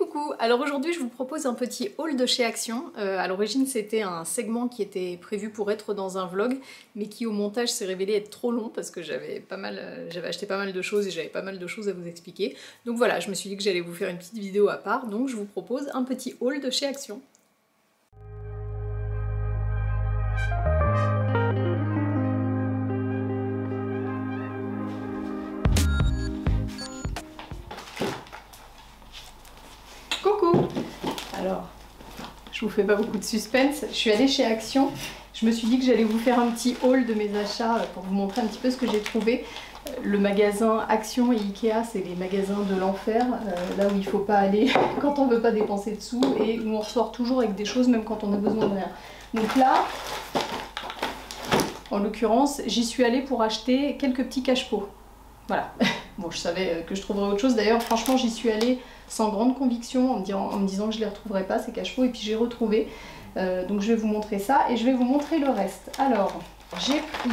Coucou! Alors aujourd'hui je vous propose un petit haul de chez Action. À l'origine c'était un segment qui était prévu pour être dans un vlog, mais qui au montage s'est révélé être trop long parce que j'avais acheté pas mal de choses et j'avais pas mal de choses à vous expliquer. Donc voilà, je me suis dit que j'allais vous faire une petite vidéo à part, donc je vous propose un petit haul de chez Action. Coucou! Alors, je vous fais pas beaucoup de suspense, je suis allée chez Action, je me suis dit que j'allais vous faire un petit haul de mes achats pour vous montrer un petit peu ce que j'ai trouvé. Le magasin Action et Ikea, c'est les magasins de l'enfer, là où il faut pas aller quand on veut pas dépenser de sous et où on ressort toujours avec des choses même quand on a besoin de rien. Donc là, en l'occurrence, j'y suis allée pour acheter quelques petits cache-pots. Voilà. Bon, je savais que je trouverais autre chose. D'ailleurs, franchement, j'y suis allée sans grande conviction, en me disant que je ne les retrouverais pas, ces cache-pots, et puis j'ai retrouvé. Donc je vais vous montrer ça, et je vais vous montrer le reste. Alors, j'ai pris...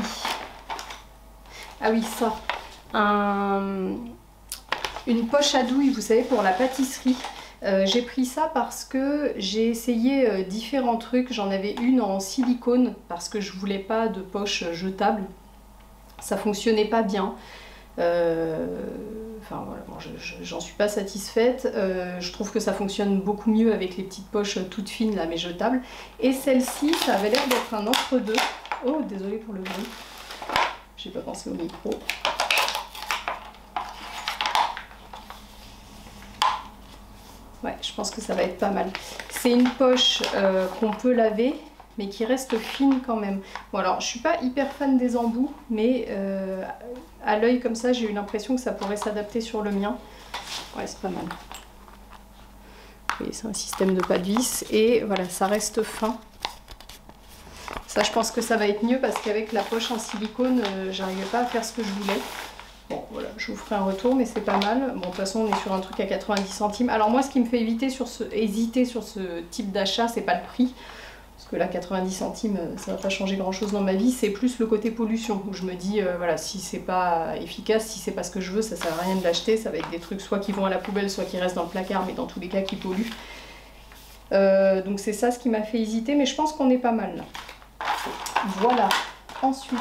Ah oui, ça. Une poche à douille, vous savez, pour la pâtisserie. J'ai pris ça parce que j'ai essayé différents trucs. J'en avais une en silicone, parce que je voulais pas de poche jetable. Ça fonctionnait pas bien. Enfin voilà, bon, j'en suis pas satisfaite. Je trouve que ça fonctionne beaucoup mieux avec les petites poches toutes fines là, mais jetables. Et celle-ci, ça avait l'air d'être un entre-deux. Oh, désolée pour le bruit. J'ai pas pensé au micro. Ouais, je pense que ça va être pas mal. C'est une poche qu'on peut laver, mais qui reste fine quand même. Bon alors, je suis pas hyper fan des embouts, mais à l'œil comme ça, j'ai eu l'impression que ça pourrait s'adapter sur le mien. Ouais, c'est pas mal. Oui, c'est un système de pas de vis, et voilà, ça reste fin. Ça, je pense que ça va être mieux, parce qu'avec la poche en silicone, j'arrivais pas à faire ce que je voulais. Bon, voilà, je vous ferai un retour, mais c'est pas mal. Bon, de toute façon, on est sur un truc à 90 centimes. Alors moi, ce qui me fait hésiter sur ce type d'achat, c'est pas le prix. Parce que là, 90 centimes, ça va pas changer grand chose dans ma vie. C'est plus le côté pollution, où je me dis, voilà, si c'est pas efficace, si c'est pas ce que je veux, ça sert à rien de l'acheter. Ça va être des trucs soit qui vont à la poubelle, soit qui restent dans le placard, mais dans tous les cas, qui polluent. Donc c'est ça ce qui m'a fait hésiter, mais je pense qu'on est pas mal là. Voilà. Ensuite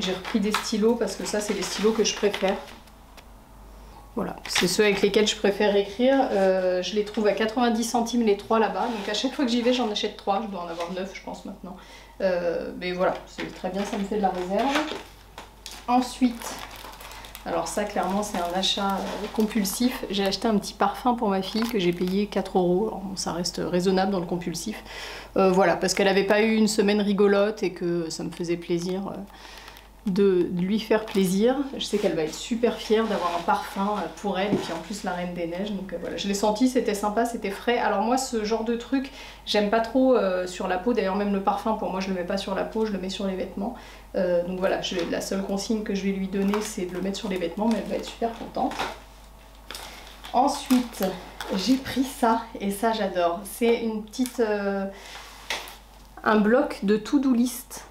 j'ai repris des stylos, parce que ça, c'est les stylos que je préfère. Voilà, c'est ceux avec lesquels je préfère écrire. Je les trouve à 90 centimes les 3 là-bas. Donc à chaque fois que j'y vais, j'en achète 3. Je dois en avoir 9, je pense, maintenant. Mais voilà, c'est très bien, ça me fait de la réserve. Ensuite, alors ça, clairement, c'est un achat compulsif. J'ai acheté un petit parfum pour ma fille que j'ai payé 4 €. Alors, bon, ça reste raisonnable dans le compulsif. Voilà, parce qu'elle n'avait pas eu une semaine rigolote et que ça me faisait plaisir... de lui faire plaisir. Je sais qu'elle va être super fière d'avoir un parfum pour elle, et puis en plus la Reine des Neiges, donc voilà, je l'ai senti, c'était sympa, c'était frais. Alors moi, ce genre de truc, j'aime pas trop sur la peau, d'ailleurs même le parfum, pour moi, je le mets pas sur la peau, je le mets sur les vêtements. Donc voilà, la seule consigne que je vais lui donner, c'est de le mettre sur les vêtements, mais elle va être super contente. Ensuite, j'ai pris ça, et ça j'adore. C'est une petite... un bloc de to-do list.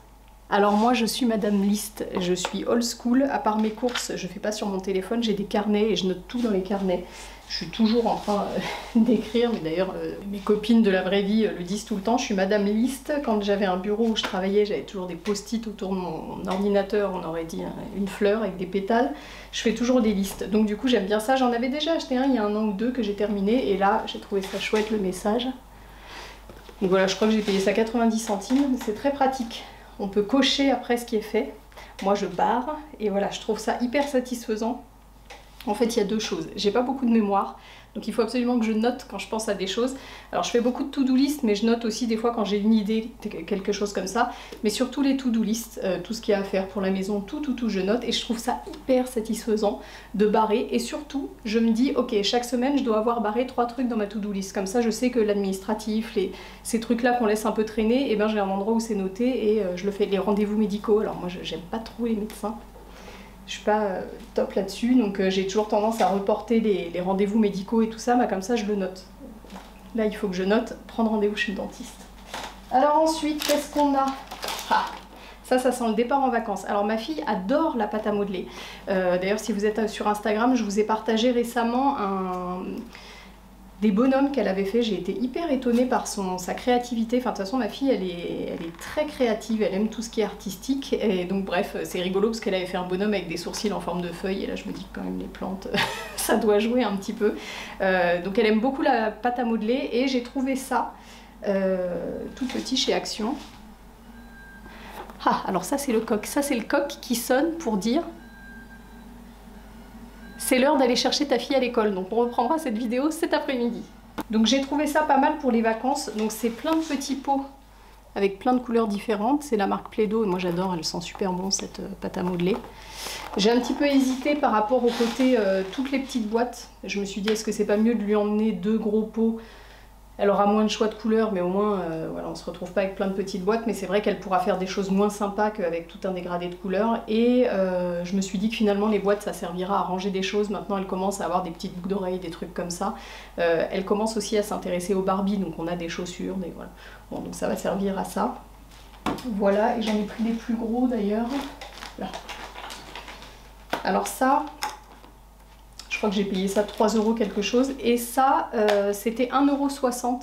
Alors moi, je suis Madame Liste, je suis old school. À part mes courses, je fais pas sur mon téléphone, j'ai des carnets et je note tout dans les carnets. Je suis toujours en train d'écrire, mais d'ailleurs mes copines de la vraie vie le disent tout le temps, je suis Madame Liste. Quand j'avais un bureau où je travaillais, j'avais toujours des post-it autour de mon ordinateur, on aurait dit une fleur avec des pétales. Je fais toujours des listes, donc du coup j'aime bien ça. J'en avais déjà acheté un il y a 1 an ou 2 que j'ai terminé, et là j'ai trouvé ça chouette, le message. Donc voilà, je crois que j'ai payé ça 90 centimes, c'est très pratique. On peut cocher après ce qui est fait. Moi, je barre et voilà, je trouve ça hyper satisfaisant. En fait, il y a deux choses. J'ai pas beaucoup de mémoire, donc il faut absolument que je note quand je pense à des choses. Alors, je fais beaucoup de to-do list, mais je note aussi des fois quand j'ai une idée, quelque chose comme ça. Mais surtout les to-do list, tout ce qu'il y a à faire pour la maison, tout, je note. Et je trouve ça hyper satisfaisant de barrer. Et surtout, je me dis, ok, chaque semaine, je dois avoir barré 3 trucs dans ma to-do list. Comme ça, je sais que l'administratif, ces trucs-là qu'on laisse un peu traîner, et ben j'ai un endroit où c'est noté et je le fais. Les rendez-vous médicaux, alors moi, j'aime pas trop les médecins. Je suis pas top là-dessus, donc j'ai toujours tendance à reporter les rendez-vous médicaux et tout ça, mais comme ça je le note. Là il faut que je note, prendre rendez-vous chez le dentiste. Alors ensuite, qu'est-ce qu'on a? Ah, Ça sent le départ en vacances. Alors ma fille adore la pâte à modeler. D'ailleurs, si vous êtes sur Instagram, je vous ai partagé récemment des bonhommes qu'elle avait fait. J'ai été hyper étonnée par sa créativité. Enfin, de toute façon, ma fille, elle est très créative, elle aime tout ce qui est artistique. Et donc, bref, c'est rigolo parce qu'elle avait fait un bonhomme avec des sourcils en forme de feuilles. Et là, je me dis que quand même, les plantes, ça doit jouer un petit peu. Donc, elle aime beaucoup la pâte à modeler. Et j'ai trouvé ça tout petit chez Action. Ah, alors ça, c'est le coq. Ça, c'est le coq qui sonne pour dire... C'est l'heure d'aller chercher ta fille à l'école, donc on reprendra cette vidéo cet après-midi. Donc j'ai trouvé ça pas mal pour les vacances, donc c'est plein de petits pots avec plein de couleurs différentes, c'est la marque Plaido et moi j'adore, elle sent super bon cette pâte à modeler. J'ai un petit peu hésité par rapport au côté toutes les petites boîtes, je me suis dit est-ce que c'est pas mieux de lui emmener 2 gros pots. Elle aura moins de choix de couleurs, mais au moins, voilà, on ne se retrouve pas avec plein de petites boîtes. Mais c'est vrai qu'elle pourra faire des choses moins sympas qu'avec tout un dégradé de couleurs. Et je me suis dit que finalement, les boîtes, ça servira à ranger des choses. Maintenant, elle commence à avoir des petites boucles d'oreilles, des trucs comme ça. Elle commence aussi à s'intéresser aux Barbie, donc on a des chaussures. Voilà. Bon, donc ça va servir à ça. Voilà, et j'en ai pris des plus gros d'ailleurs. Alors ça... Je crois que j'ai payé ça 3 € quelque chose. Et ça, c'était 1,60 €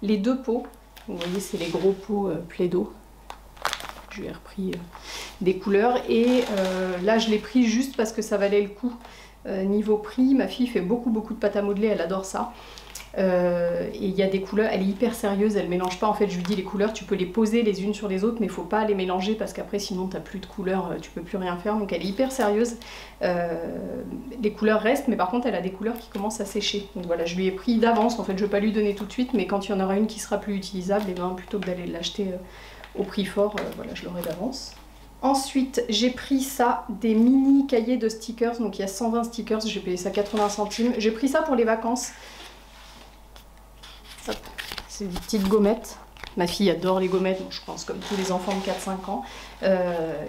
les 2 pots. Vous voyez, c'est les gros pots Plaido. Je lui ai repris des couleurs. Et là, je l'ai pris juste parce que ça valait le coup. Niveau prix, ma fille fait beaucoup de pâte à modeler. Elle adore ça. Et il y a des couleurs, elle est hyper sérieuse, elle mélange pas. En fait, je lui dis les couleurs, tu peux les poser les unes sur les autres, mais il faut pas les mélanger parce qu'après sinon t'as plus de couleurs, tu peux plus rien faire. Donc elle est hyper sérieuse. Les couleurs restent, mais par contre elle a des couleurs qui commencent à sécher. Donc voilà, je lui ai pris d'avance. En fait, je vais pas lui donner tout de suite, mais quand il y en aura une qui sera plus utilisable, et ben plutôt que d'aller l'acheter au prix fort, voilà, je l'aurai d'avance. Ensuite, j'ai pris ça, des mini cahiers de stickers. Donc il y a 120 stickers, j'ai payé ça 80 centimes. J'ai pris ça pour les vacances. C'est des petites gommettes. Ma fille adore les gommettes, donc je pense comme tous les enfants de 4-5 ans.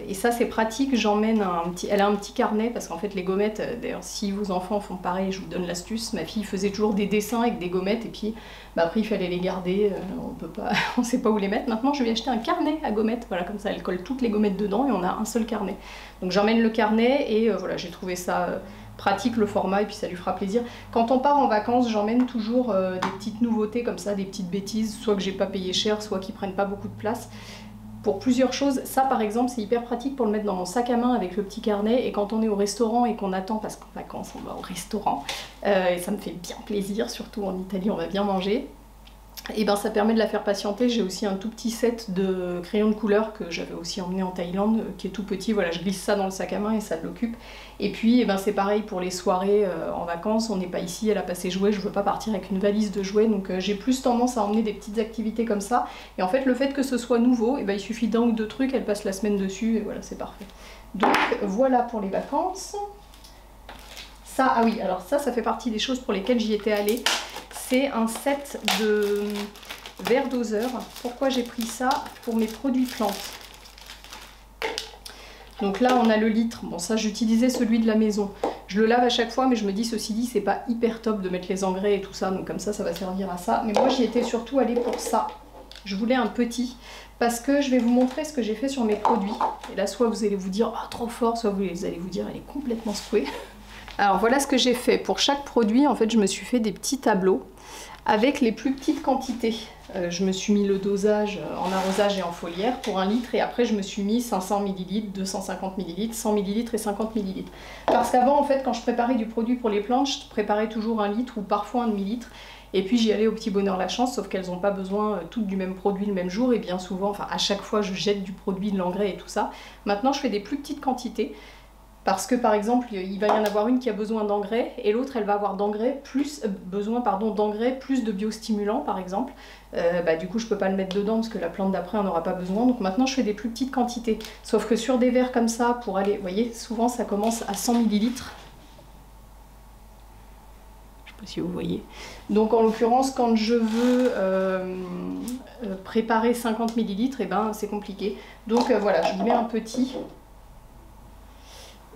Et ça c'est pratique, j'emmène elle a un petit carnet parce qu'en fait les gommettes, d'ailleurs si vos enfants font pareil, je vous donne l'astuce. Ma fille faisait toujours des dessins avec des gommettes et puis après il fallait les garder, on sait pas où les mettre. Maintenant je lui ai acheté un carnet à gommettes, voilà, comme ça elle colle toutes les gommettes dedans et on a un seul carnet. Donc j'emmène le carnet et voilà, j'ai trouvé ça... pratique le format et puis ça lui fera plaisir. Quand on part en vacances, j'emmène toujours des petites nouveautés comme ça, des petites bêtises, soit que j'ai pas payé cher, soit qui prennent pas beaucoup de place. Pour plusieurs choses, ça par exemple c'est hyper pratique pour le mettre dans mon sac à main avec le petit carnet et quand on est au restaurant et qu'on attend, parce qu'en vacances on va au restaurant, et ça me fait bien plaisir, surtout en Italie on va bien manger. Et ben ça permet de la faire patienter. J'ai aussi un tout petit set de crayons de couleur que j'avais aussi emmené en Thaïlande, qui est tout petit. Voilà, je glisse ça dans le sac à main et ça l'occupe. Et puis ben c'est pareil pour les soirées en vacances, on n'est pas ici, elle a pas ses jouets, je veux pas partir avec une valise de jouets, donc j'ai plus tendance à emmener des petites activités comme ça. Et en fait le fait que ce soit nouveau, et ben il suffit d'un ou deux trucs, elle passe la semaine dessus et voilà, c'est parfait. Donc voilà pour les vacances. Ça, ah oui, alors ça fait partie des choses pour lesquelles j'y étais allée. C'est un set de verre doseur. Pourquoi j'ai pris ça? Pour mes produits plantes. Donc là on a le litre. Bon ça j'utilisais celui de la maison. Je le lave à chaque fois mais je me dis ceci dit c'est pas hyper top de mettre les engrais et tout ça. Donc comme ça va servir à ça. Mais moi j'y étais surtout allée pour ça. Je voulais un petit parce que je vais vous montrer ce que j'ai fait sur mes produits. Et là soit vous allez vous dire oh, trop fort, soit vous allez vous dire elle est complètement secouée. Alors voilà ce que j'ai fait. Pour chaque produit, en fait, je me suis fait des petits tableaux avec les plus petites quantités. Je me suis mis le dosage en arrosage et en foliaire pour 1 litre et après je me suis mis 500 ml, 250 ml, 100 ml et 50 ml. Parce qu'avant, en fait, quand je préparais du produit pour les plantes, je préparais toujours 1 litre ou parfois 1 demi-litre. Et puis j'y allais au petit bonheur la chance, sauf qu'elles n'ont pas besoin toutes du même produit le même jour et bien souvent, enfin à chaque fois je jette du produit, de l'engrais et tout ça. Maintenant je fais des plus petites quantités. Parce que par exemple, il va y en avoir une qui a besoin d'engrais et l'autre elle va avoir besoin d'engrais plus de biostimulants par exemple. Du coup je peux pas le mettre dedans parce que la plante d'après on n'aura pas besoin. Donc maintenant je fais des plus petites quantités. Sauf que sur des verres comme ça, pour aller, vous voyez, souvent ça commence à 100 ml. Je sais pas si vous voyez. Donc en l'occurrence quand je veux préparer 50 ml, et ben c'est compliqué. Donc voilà, je vous mets un petit.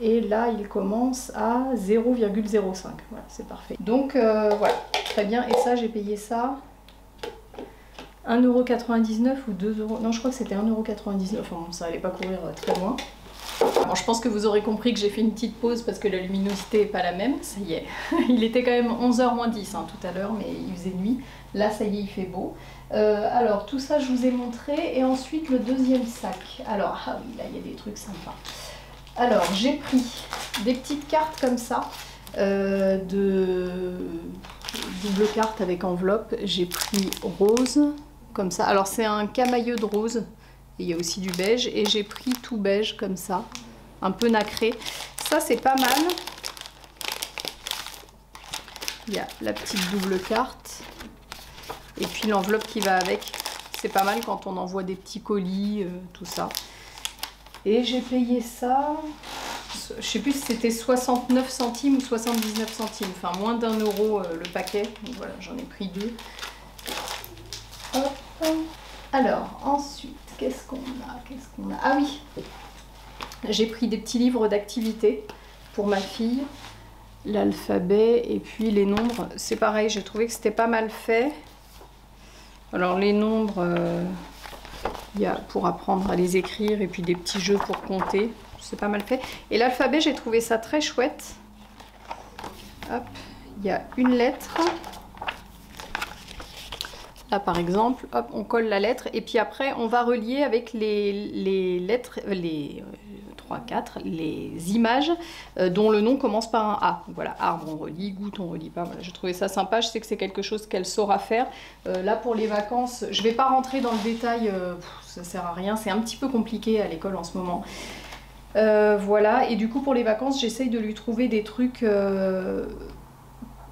Et là, il commence à 0,05. Voilà, c'est parfait. Donc voilà, très bien. Et ça, j'ai payé ça 1,99 € ou 2 €. Non, je crois que c'était 1,99 €. Enfin, bon, ça allait pas courir très loin. Bon, je pense que vous aurez compris que j'ai fait une petite pause parce que la luminosité n'est pas la même. Ça y est, il était quand même 11 h moins 10 hein, tout à l'heure, mais il faisait nuit. Là, ça y est, il fait beau. Alors, tout ça, je vous ai montré. Et ensuite, le deuxième sac. Alors, ah oui, là, il y a des trucs sympas. Alors, j'ai pris des petites cartes comme ça, de double carte avec enveloppe. J'ai pris rose, comme ça. Alors, c'est un camailleux de rose. Il y a aussi du beige et j'ai pris tout beige comme ça, un peu nacré. Ça c'est pas mal. Il y a la petite double carte et puis l'enveloppe qui va avec. C'est pas mal quand on envoie des petits colis, tout ça. Et j'ai payé ça, je sais plus si c'était 69 centimes ou 79 centimes, enfin moins d'1 € le paquet. Donc voilà, j'en ai pris 2. Hop. Alors ensuite, qu'est-ce qu'on a? Ah oui, j'ai pris des petits livres d'activités pour ma fille, l'alphabet et puis les nombres. C'est pareil, j'ai trouvé que c'était pas mal fait. Alors les nombres, il y a pour apprendre à les écrire et puis des petits jeux pour compter. C'est pas mal fait. Et l'alphabet, j'ai trouvé ça très chouette. Hop, il y a une lettre. Là par exemple, hop, on colle la lettre et puis après on va relier avec les lettres, les 3, 4, les images dont le nom commence par un A. Donc voilà, arbre on relie, goutte on relie pas. Voilà, j'ai trouvé ça sympa, je sais que c'est quelque chose qu'elle saura faire. Là pour les vacances, je vais pas rentrer dans le détail, ça sert à rien, c'est un petit peu compliqué à l'école en ce moment. Voilà, et du coup pour les vacances, j'essaye de lui trouver des trucs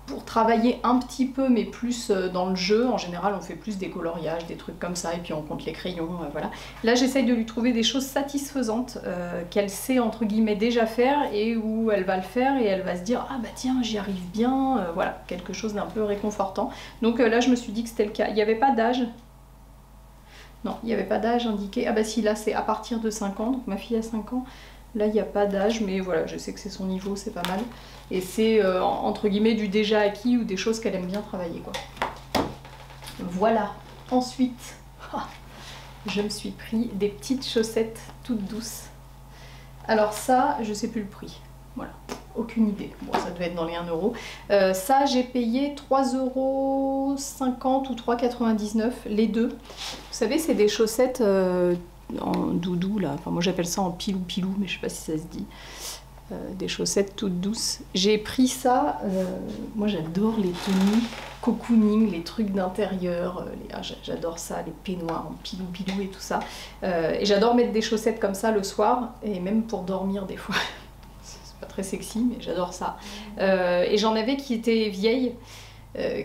pour travailler un petit peu, mais plus dans le jeu. En général, on fait plus des coloriages, des trucs comme ça, et puis on compte les crayons, voilà. Là, j'essaye de lui trouver des choses satisfaisantes qu'elle sait, entre guillemets, déjà faire, et où elle va le faire, et elle va se dire « Ah bah tiens, j'y arrive bien », voilà, quelque chose d'un peu réconfortant. Donc là, je me suis dit que c'était le cas. Il n'y avait pas d'âge. Non, il n'y avait pas d'âge indiqué. Ah bah si, là, c'est à partir de 5 ans, donc ma fille a 5 ans. Là, il n'y a pas d'âge, mais voilà, je sais que c'est son niveau, c'est pas mal. Et c'est, entre guillemets, du déjà acquis ou des choses qu'elle aime bien travailler, quoi. Voilà. Ensuite, je me suis pris des petites chaussettes toutes douces. Alors ça, je sais plus le prix. Voilà, aucune idée. Bon, ça devait être dans les 1 €. Ça, j'ai payé 3,50 € ou 3,99 € les deux. Vous savez, c'est des chaussettes en doudou, là. Enfin, moi, j'appelle ça en pilou-pilou, mais je sais pas si ça se dit. Des chaussettes toutes douces. J'ai pris ça, moi j'adore les tenues cocooning, les trucs d'intérieur, j'adore ça, les peignoirs en pilou-pilou et tout ça. Et j'adore mettre des chaussettes comme ça le soir, et même pour dormir des fois. C'est pas très sexy, mais j'adore ça. Et j'en avais qui étaient vieilles,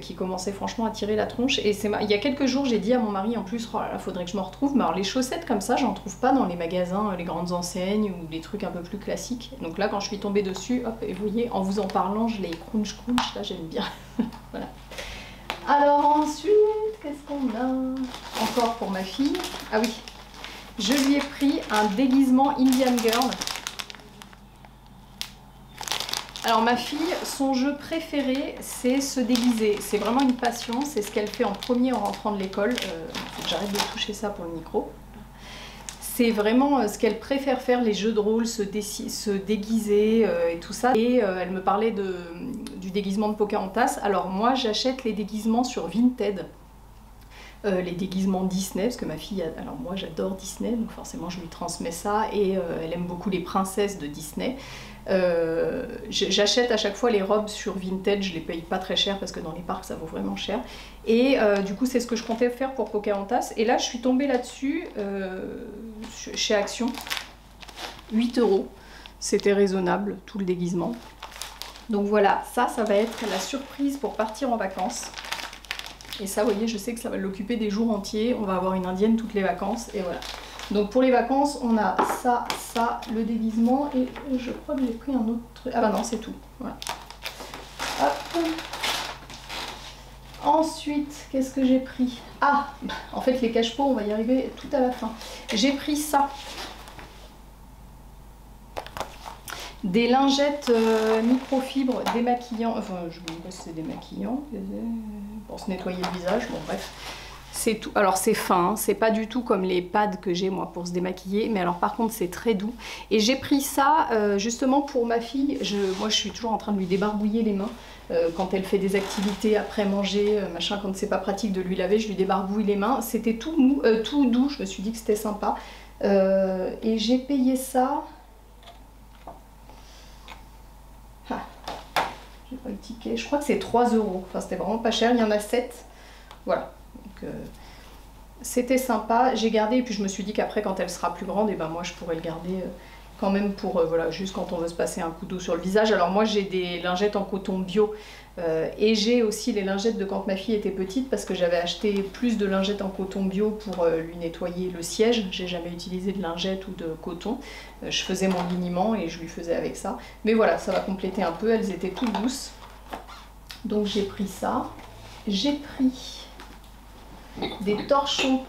qui commençaient franchement à tirer la tronche. Et il y a quelques jours, j'ai dit à mon mari, en plus, oh là là, faudrait que je me retrouve. Mais alors les chaussettes comme ça, j'en trouve pas dans les magasins, les grandes enseignes ou des trucs un peu plus classiques. Donc là, quand je suis tombée dessus, hop, et vous voyez, en vous en parlant, je les crunch, là j'aime bien. Voilà. Alors ensuite, qu'est-ce qu'on a? Encore pour ma fille. Ah oui, je lui ai pris un déguisement Indian Girl. Alors ma fille, son jeu préféré, c'est se déguiser. C'est vraiment une passion, c'est ce qu'elle fait en premier en rentrant de l'école. Faut que j'arrête de toucher ça pour le micro. C'est vraiment ce qu'elle préfère faire, les jeux de rôle, se déguiser et tout ça. Et elle me parlait du déguisement de Pocahontas. Alors moi, j'achète les déguisements sur Vinted. Les déguisements Disney, parce que ma fille, alors moi j'adore Disney, donc forcément je lui transmets ça, et elle aime beaucoup les princesses de Disney. J'achète à chaque fois les robes sur Vinted, je les paye pas très cher parce que dans les parcs ça vaut vraiment cher. Et du coup c'est ce que je comptais faire pour Pocahontas, et là je suis tombée là-dessus chez Action, 8 €, c'était raisonnable tout le déguisement. Donc voilà, ça va être la surprise pour partir en vacances. Et ça, vous voyez, je sais que ça va l'occuper des jours entiers. On va avoir une indienne toutes les vacances, et voilà. Donc pour les vacances, on a ça, le déguisement, et je crois que j'ai pris un autre truc. Ah bah non, c'est tout. Voilà. Hop. Ensuite, qu'est-ce que j'ai pris? Ah, en fait, les cache-pots, on va y arriver tout à la fin. J'ai pris ça. Des lingettes microfibres démaquillant, enfin je ne sais pas si c'est démaquillant, pour se nettoyer le visage, bon bref. C'est tout. Alors c'est fin, hein. C'est pas du tout comme les pads que j'ai moi pour se démaquiller, mais alors par contre c'est très doux. Et j'ai pris ça justement pour ma fille. Moi je suis toujours en train de lui débarbouiller les mains quand elle fait des activités après manger, machin, quand c'est pas pratique de lui laver, je lui débarbouille les mains. C'était tout mou, tout doux, je me suis dit que c'était sympa. Et j'ai payé ça. Ah, j'ai pas le ticket, je crois que c'est 3 €. Enfin c'était vraiment pas cher, il y en a 7. Voilà. Donc, c'était sympa, j'ai gardé et puis je me suis dit qu'après quand elle sera plus grande, et ben moi je pourrais le garder quand même pour voilà, juste quand on veut se passer un coup d'eau sur le visage. Alors moi j'ai des lingettes en coton bio et j'ai aussi les lingettes de quand ma fille était petite parce que j'avais acheté plus de lingettes en coton bio pour lui nettoyer le siège. J'ai jamais utilisé de lingettes ou de coton, je faisais mon liniment et je lui faisais avec ça, mais voilà, ça va compléter un peu, elles étaient toutes douces, donc j'ai pris ça. J'ai pris des torchons.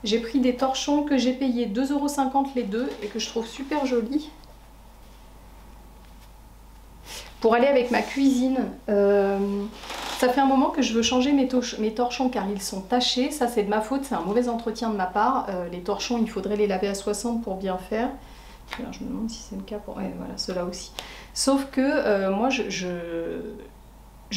J'ai pris des torchons que j'ai payé 2,50 € les deux et que je trouve super jolis. Pour aller avec ma cuisine. Ça fait un moment que je veux changer mes torchons car ils sont tachés. Ça c'est de ma faute, c'est un mauvais entretien de ma part. Les torchons, il faudrait les laver à 60 pour bien faire. Alors je me demande si c'est le cas pour... Ouais, voilà, ceux-là aussi. Sauf que moi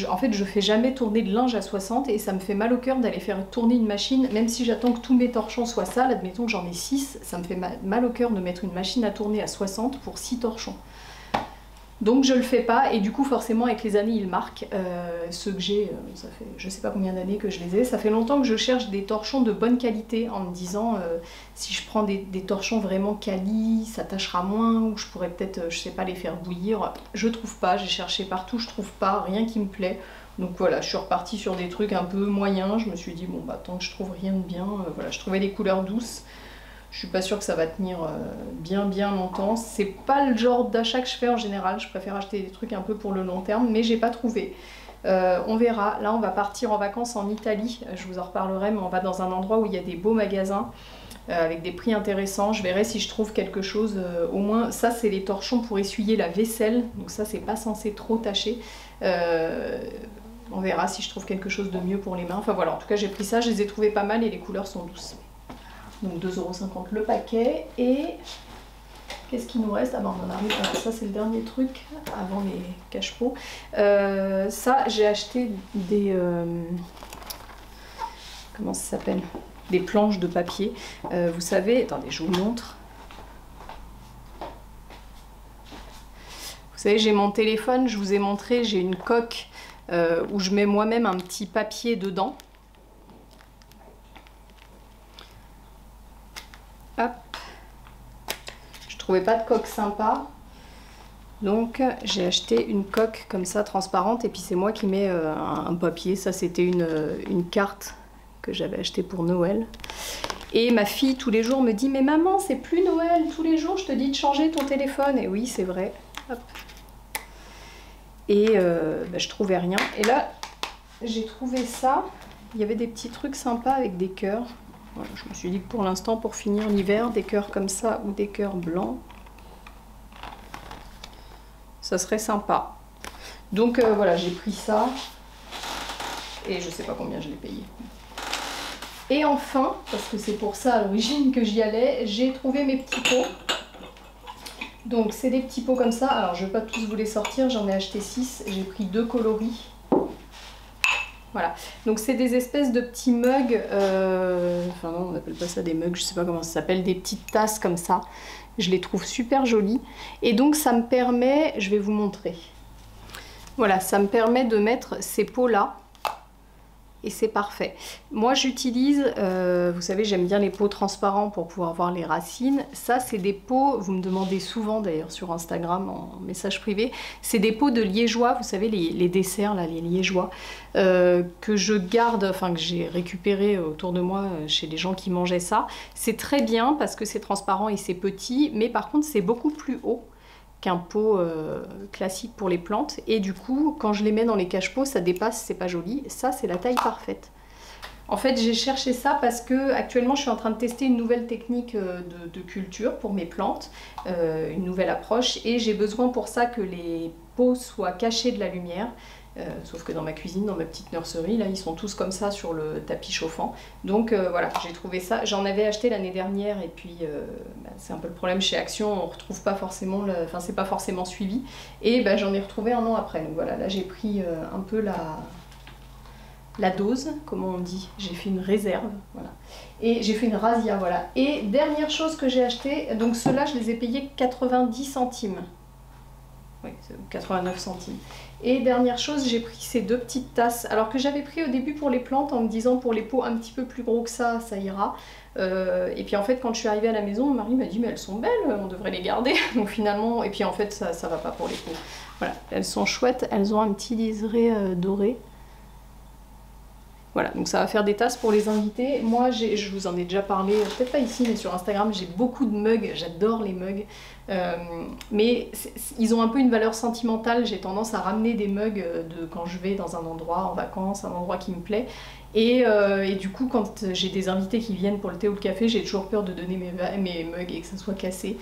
en fait, je fais jamais tourner de linge à 60 et ça me fait mal au cœur d'aller faire tourner une machine, même si j'attends que tous mes torchons soient sales, admettons que j'en ai 6, ça me fait mal au cœur de mettre une machine à tourner à 60 pour 6 torchons. Donc je le fais pas et du coup forcément avec les années ils marquent. Ceux que j'ai, ça fait je sais pas combien d'années que je les ai, ça fait longtemps que je cherche des torchons de bonne qualité en me disant si je prends des torchons vraiment quali, ça tâchera moins ou je pourrais peut-être, je sais pas, les faire bouillir. Je trouve pas, j'ai cherché partout, je trouve pas, rien qui me plaît. Donc voilà, je suis repartie sur des trucs un peu moyens, je me suis dit bon bah tant que je trouve rien de bien, voilà, je trouvais les couleurs douces. Je suis pas sûre que ça va tenir bien longtemps. C'est pas le genre d'achat que je fais en général. Je préfère acheter des trucs un peu pour le long terme, mais j'ai pas trouvé. On verra. Là, on va partir en vacances en Italie. Je vous en reparlerai, mais on va dans un endroit où il y a des beaux magasins avec des prix intéressants. Je verrai si je trouve quelque chose. Au moins, ça, c'est les torchons pour essuyer la vaisselle. Donc ça, c'est pas censé trop tacher. On verra si je trouve quelque chose de mieux pour les mains. Enfin voilà, en tout cas, j'ai pris ça. Je les ai trouvés pas mal et les couleurs sont douces. Donc 2,50 € le paquet. Et qu'est-ce qu'il nous reste? Ah ben on en arrive, ça c'est le dernier truc avant les cache-pots. Ça j'ai acheté des... comment ça s'appelle? Des planches de papier. Vous savez, attendez je vous montre. Vous savez j'ai mon téléphone, je vous ai montré, j'ai une coque où je mets moi-même un petit papier dedans. Hop. Je trouvais pas de coque sympa, donc j'ai acheté une coque comme ça transparente et puis c'est moi qui mets un papier. Ça c'était une carte que j'avais achetée pour Noël et ma fille tous les jours me dit mais maman c'est plus Noël, tous les jours je te dis de changer ton téléphone. Et oui c'est vrai. Hop. Et bah, je trouvais rien et là j'ai trouvé ça. Il y avait des petits trucs sympas avec des cœurs. Voilà, je me suis dit que pour l'instant, pour finir l'hiver, des cœurs comme ça ou des cœurs blancs, ça serait sympa. Donc voilà, j'ai pris ça et je sais pas combien je l'ai payé. Et enfin, parce que c'est pour ça à l'origine que j'y allais, j'ai trouvé mes petits pots. Donc c'est des petits pots comme ça. Alors je vais pas tous vous les sortir, j'en ai acheté 6. J'ai pris 2 coloris. Voilà, donc c'est des espèces de petits mugs, enfin non on n'appelle pas ça des mugs, je sais pas comment ça s'appelle, des petites tasses comme ça. Je les trouve super jolies et donc ça me permet, je vais vous montrer. Voilà, ça me permet de mettre ces pots là et c'est parfait. Moi j'utilise, vous savez j'aime bien les pots transparents pour pouvoir voir les racines. Ça c'est des pots, vous me demandez souvent d'ailleurs sur Instagram en message privé, c'est des pots de liégeois, vous savez les desserts là, les liégeois, que je garde, enfin que j'ai récupéré autour de moi chez les gens qui mangeaient ça. C'est très bien parce que c'est transparent et c'est petit, mais par contre c'est beaucoup plus haut qu'un pot classique pour les plantes et du coup quand je les mets dans les cache-pots ça dépasse, c'est pas joli. Ça c'est la taille parfaite. En fait j'ai cherché ça parce que actuellement je suis en train de tester une nouvelle technique de culture pour mes plantes, une nouvelle approche et j'ai besoin pour ça que les pots soient cachés de la lumière. Sauf que dans ma cuisine, dans ma petite nurserie, là, ils sont tous comme ça sur le tapis chauffant. Donc voilà, j'ai trouvé ça. J'en avais acheté l'année dernière et puis c'est un peu le problème chez Action, on retrouve pas forcément, enfin c'est pas forcément suivi. Et j'en ai retrouvé un an après. Donc voilà, là j'ai pris un peu la dose, comment on dit, j'ai fait une réserve, voilà. Et j'ai fait une razzia, voilà. Et dernière chose que j'ai acheté, donc ceux-là je les ai payés 90 centimes. Oui, 89 centimes. Et dernière chose, j'ai pris ces deux petites tasses, alors que j'avais pris au début pour les plantes en me disant pour les pots un petit peu plus gros que ça ira. Et puis en fait quand je suis arrivée à la maison, mon mari m'a dit mais elles sont belles, on devrait les garder. Donc finalement, et puis en fait ça va pas pour les pots. Voilà, elles sont chouettes, elles ont un petit liseré doré. Voilà, donc ça va faire des tasses pour les invités. Moi, je vous en ai déjà parlé, peut-être pas ici, mais sur Instagram, j'ai beaucoup de mugs, j'adore les mugs. Mais ils ont un peu une valeur sentimentale, j'ai tendance à ramener des mugs de quand je vais dans un endroit, en vacances, un endroit qui me plaît. Et du coup, quand j'ai des invités qui viennent pour le thé ou le café, j'ai toujours peur de donner mes mugs et que ça soit cassé.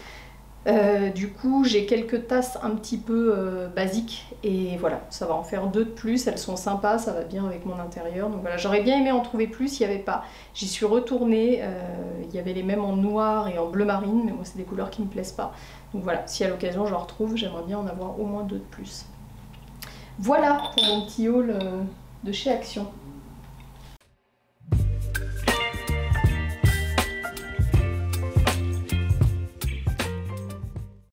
Du coup j'ai quelques tasses un petit peu basiques et voilà, ça va en faire deux de plus, elles sont sympas, ça va bien avec mon intérieur, donc voilà, j'aurais bien aimé en trouver plus, il n'y avait pas, j'y suis retournée, il y avait les mêmes en noir et en bleu marine, mais moi c'est des couleurs qui me plaisent pas, donc voilà, si à l'occasion je retrouve, j'aimerais bien en avoir au moins deux de plus. Voilà pour mon petit haul de chez Action.